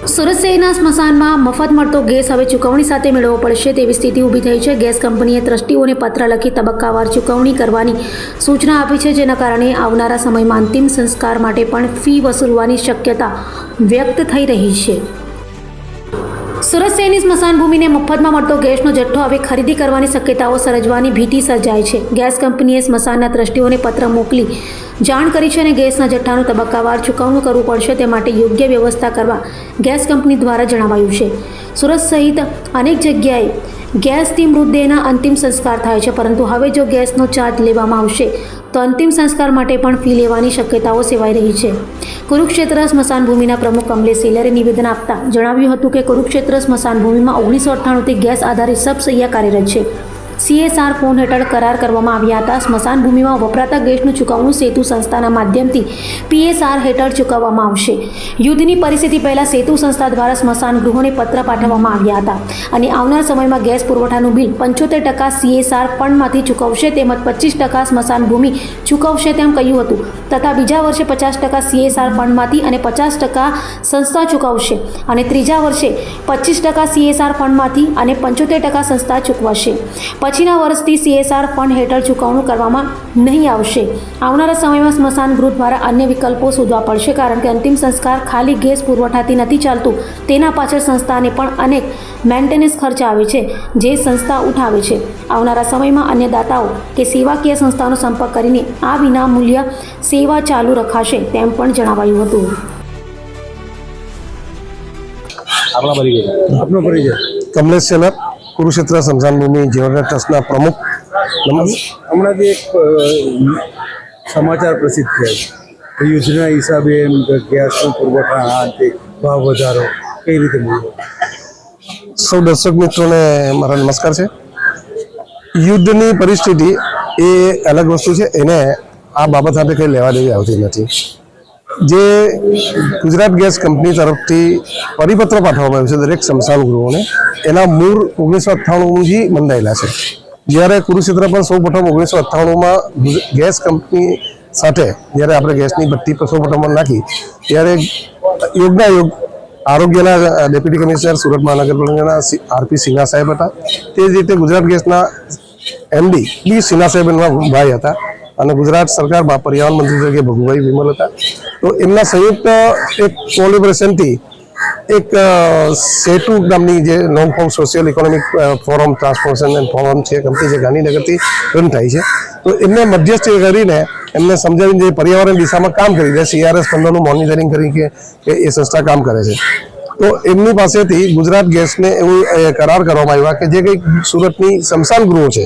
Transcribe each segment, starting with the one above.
સુરત શહેરના સ્મશાનમાં મફત મળતો ગેસ હવે ચૂકવણી સાથે મેળવવો પડશે તેવી સ્થિતિ ઊભી થઈ છે। ગેસ કંપનીએ ટ્રસ્ટીઓને પત્ર લખી તબક્કાવાર ચૂકવણી કરવાની સૂચના આપી છે, જેના કારણે આવનારા સમયમાં અંતિમ સંસ્કાર માટે પણ ફી વસૂલવાની શક્યતા વ્યક્ત થઈ રહી છે। સુરત શહેરની સ્મશાન ભૂમિને મફતમાં મળતો ગેસનો જથ્થો હવે ખરીદી કરવાની શક્યતાઓ સર્જવાની ભીતિ સર્જાય છે। ગેસ કંપનીએ સ્મશાનના ટ્રસ્ટીઓને પત્ર મોકલી જાણ કરી છે અને ગેસના જથ્થાનું તબક્કાવાર ચૂકવણું કરવું પડશે તે માટે યોગ્ય વ્યવસ્થા કરવા ગેસ કંપની દ્વારા જણાવાયું છે। સુરત સહિત અનેક જગ્યાએ ગેસથી મૃતદેહના અંતિમ સંસ્કાર થાય છે, પરંતુ હવે જો ગેસનો ચાર્જ લેવામાં આવશે તો અંતિમ સંસ્કાર માટે પણ ફી લેવાની શક્યતાઓ સેવાઈ રહી છે। કુરુક્ષેત્ર સ્મશાન ભૂમિના પ્રમુખ કમલેશ સેલરે નિવેદન આપતા જણાવ્યું હતું કે કુરુક્ષેત્ર સ્મશાન ભૂમિમાં 1998થી ગેસ આધારિત સબસૈયા કાર્યરત છે। CSR ફોન હેઠળ કરાર કરવામાં આવ્યા હતા। સ્મશાન ભૂમિમાં વપરાતા ગેસનું ચૂકવણું સેતુ સંસ્થાના માધ્યમથી PSR હેઠળ ચૂકવવામાં આવશે। યુદ્ધની પરિસ્થિતિ પહેલાં સેતુ સંસ્થા દ્વારા સ્મશાન ગૃહોને પત્ર પાઠવવામાં આવ્યા હતા અને આવનાર સમયમાં ગેસ પુરવઠાનું બિલ 75% CSR ફંડમાંથી ચૂકવશે તેમજ 25% સ્મશાન ભૂમિ ચૂકવશે તેમ કહ્યું હતું તથા બીજા વર્ષે 50% CSR ફંડમાંથી અને 50% સંસ્થા ચૂકવશે અને ત્રીજા વર્ષે 25% CSR ફંડમાંથી અને 75% સંસ્થા ચૂકવશે। પછીના વર્ષથી CSR ફંડ હેઠળ ચૂકવણું કરવામાં નહીં આવશે। આવનારા સમયમાં સ્મશાન ગૃહ દ્વારા અન્ય વિકલ્પો શોધવા પડશે, કારણ કે અંતિમ સંસ્કાર ખાલી ગેસ પુરવઠાથી નથી ચાલતું, તેના પાછળ સંસ્થાને પણ અનેક મેન્ટેનન્સ ખર્ચ આવે છે જે સંસ્થા ઉઠાવે છે। આવનારા સમયમાં અન્ય દાતાઓ કે સેવાકીય સંસ્થાનો સંપર્ક કરીને આ વિનામૂલ્ય સેવા ચાલુ રખાશે તેમ પણ જણાવાયું હતું। આપનો પરિચય? કમલેશ સેલર, કુરુક્ષેત્ર સ્મશાન ભૂમિ જીવન ટ્રસ્ટના પ્રમુખ। હમણાં એક સમાચાર પ્રસિદ્ધ થયા છે, યુદ્ધના હિસાબે ગેસનો પુરવઠા અંતે ભાવ વધારો કઈ રીતે મળ્યો? સૌ દર્શક મિત્રોને મારા નમસ્કાર છે। યુદ્ધની પરિસ્થિતિ એ અલગ વસ્તુ છે, એને આ બાબત સાથે કંઈ લેવા દેવી આવતી નથી। જે ગુજરાત ગેસ કંપની તરફથી પરિપત્ર પાઠવવામાં આવ્યો છે દરેક સ્મશાન ગૃહોને, એના મૂળ 1998થી બંધાયેલા છે। જ્યારે કુરુક્ષેત્ર પણ સૌ પ્રથમ 1998માં ગેસ કંપની સાથે જ્યારે આપણે ગેસની ભઠ્ઠી પર સૌ પ્રથમ નાખી ત્યારે યોગના યોગ આરોગ્યના ડેપ્યુટી કમિશનર સુરત મહાનગરપાલિકાના RP સિન્હા સાહેબ હતા। તે જ રીતે ગુજરાત ગેસના MD B સિન્હા સાહેબ એમના ભાઈ હતા અને ગુજરાત સરકારમાં પર્યાવરણ મંત્રી તરીકે ભગુભાઈ વિમલ હતા। તો એમના સંયુક્ત એક કોલેબોરેશનથી એક સેતુ નામની જે long form social economic forum transformation and forum છે કંપની જે ગાંધીનગરથી રન થાય છે। તો એમને મધ્યસ્થી કરીને એમને સમજાવીને જે પર્યાવરણ દિશામાં કામ કરી રહ્યા CRS ફંડોનું મોનિટરિંગ કરી કે એ સંસ્થા કામ કરે છે। તો એમની પાસેથી ગુજરાત ગેસને એવું કરાર કરવામાં આવ્યા કે જે કંઈક સુરતની સ્મશાન ગૃહો છે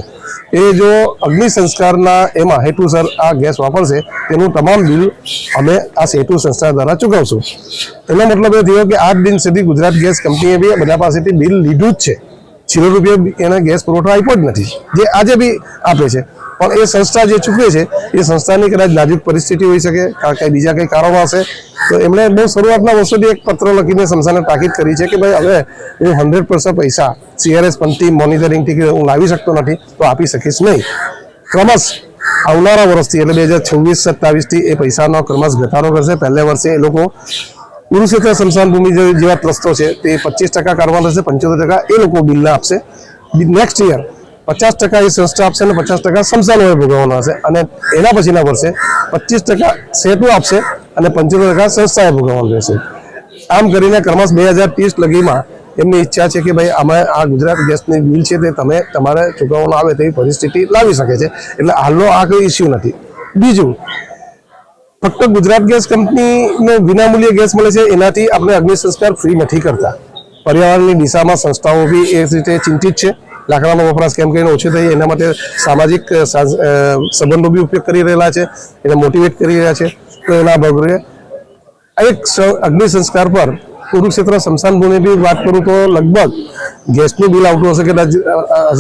એ જો અગ્નિ સંસ્કારના એમાં હેતુસર આ ગેસ વાપરશે તેનું તમામ બિલ અમે આ સેતુ સંસ્થા દ્વારા ચૂકવશું। એનો મતલબ એ થયો કે આજ દિન સુધી ગુજરાત ગેસ કંપનીએ બી બધા પાસેથી બિલ લીધું જ છે, ₹0 એને ગેસ પુરવઠો આપ્યો જ નથી, જે આજે બી આપે છે। પણ એ સંસ્થા જે ચૂકવે છે એ સંસ્થાની કદાચ નાજુક પરિસ્થિતિ હોઈ શકે, કંઈ બીજા કંઈ કારણો હશે। તો એમણે બહુ શરૂઆતના વર્ષોથી એક પત્ર લખીને સંસ્થાને તાકીદ કરી છે કે ભાઈ હવે હું 100% પૈસા CRS ફંડથી મોનિટરિંગથી હું લાવી શકતો નથી તો આપી શકીશ નહીં। ક્રમશ આવનારા વર્ષથી એટલે 2026-27થી એ પૈસાનો ક્રમશ ઘટાડો કરશે। પહેલે વર્ષે એ લોકો કુરુક્ષેત્ર સ્મશાન ભૂમિ જેવા ટ્રસ્ટો છે તે 25% કારવા થશે, 75% એ લોકો બિલને આપશે। નેક્સ્ટ યર 50% એ સંસ્થા આપશે અને 50% સ્મશાનોએ ભોગવવાના હશે અને એના પછીના વર્ષે 25% સેતુ આપશે અને 75% સંસ્થાએ ભોગવવાનું રહેશે। આમ કરીને ક્રમશ 2030 લગીમાં એમની ઈચ્છા છે કે ભાઈ અમે આ ગુજરાત ગેસની બિલ છે તે તમે તમારે ચૂકવવાનું આવે તેવી પરિસ્થિતિ લાવી શકે છે। એટલે હાલનો આ કોઈ ઇસ્યુ નથી। બીજું, ફક્ત ગુજરાત ગેસ કંપનીનો વિનામૂલ્ય ગેસ મળે છે એનાથી આપણે અગ્નિ સંસ્કાર ફ્રી નથી કરતા। પર્યાવરણની દિશામાં સંસ્થાઓ બી એ રીતે ચિંતિત છે। લાકડાનો વપરાશ કેમ કરીને ઓછો થાય એના માટે સામાજિક સંબંધો બી ઉપયોગ કરી રહેલા છે, એને મોટિવેટ કરી રહ્યા છે। તો એના ભાગરૂપે એક અગ્નિ સંસ્કાર પર કુરુક્ષેત્ર સ્મશાન ભૂમિ બી વાત કરું તો લગભગ ગેસનું બિલ આવતું હશે કદાચ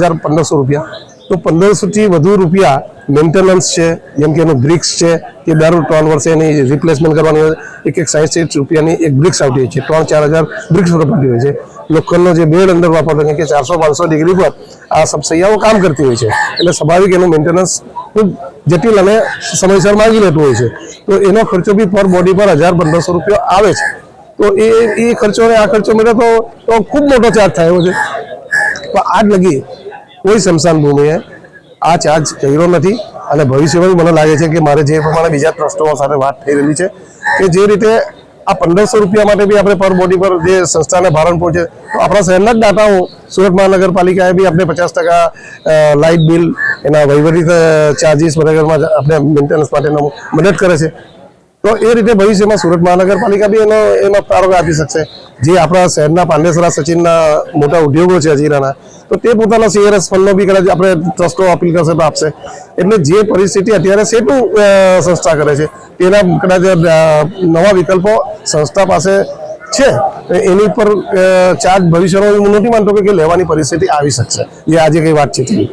₹1500। તો 1500થી વધુ રૂપિયા મેન્ટેનન્સ છે, જેમ કે એનું બ્રિક્સ છે કે દર 3 વર્ષે એની રિપ્લેસમેન્ટ કરવાની હોય, એક ₹60 એક બ્રિક્સ આવતી હોય છે, 3-4 હજાર બ્રિક્સ વપરાતી હોય છે। લોખંડનો જે બેડ અંદર વાપરતો કે 400-500 ડિગ્રી પર આ સબસૈયાઓ કામ કરતી હોય છે, એટલે સ્વાભાવિક એનું મેન્ટેનન્સ ખૂબ જટિલ અને સમયસર માંગી લેતું હોય છે। તો એનો ખર્ચો બી પર બોડી પર ₹1000-1500 આવે છે। તો એ ખર્ચો અને આ ખર્ચો મળે તો ખૂબ મોટો ચાર્જ થયો છે. પણ આજ લગી કોઈ સ્મશાન ભૂમિએ આ ચાર્જ કર્યો નથી અને ભવિષ્યમાં મને લાગે છે કે મારે જે પ્રમાણે બીજા ટ્રસ્ટો સાથે વાત થઈ રહેલી છે કે જે રીતે આ 1500 રૂપિયા માટે બી આપણે પર બોડી પર જે સંસ્થાને ભારણ પહોંચે તો આપણા શહેરના જ દાતાઓ સુરત મહાનગરપાલિકાએ બી આપણે 50% લાઇટ બિલ એના વહીવટી ચાર્જીસ વગેરેમાં આપણે મેન્ટેનન્સ માટેનો મદદ કરે છે. તો એ રીતે ભવિષ્યમાં સુરત મહાનગરપાલિકા બી એનો તારો આપી શકશે. જે આપણા શહેરના પાંડેસરા સચિનના મોટા ઉદ્યોગો છે હજીરાના, તો તે પોતાના CRS ફંડનો બી કદાચ આપણે ટ્રસ્ટો અપીલ કરશે તો આપશે. એટલે જે પરિસ્થિતિ અત્યારે સેતુ સંસ્થા કરે છે તેના કદાચ નવા વિકલ્પો સંસ્થા પાસે છે, એની પર ચાર્જ ભવિષ્યમાં હું નથી માનતો કે લેવાની પરિસ્થિતિ આવી શકશે, જે આજે કઈ વાતચીત થઈ.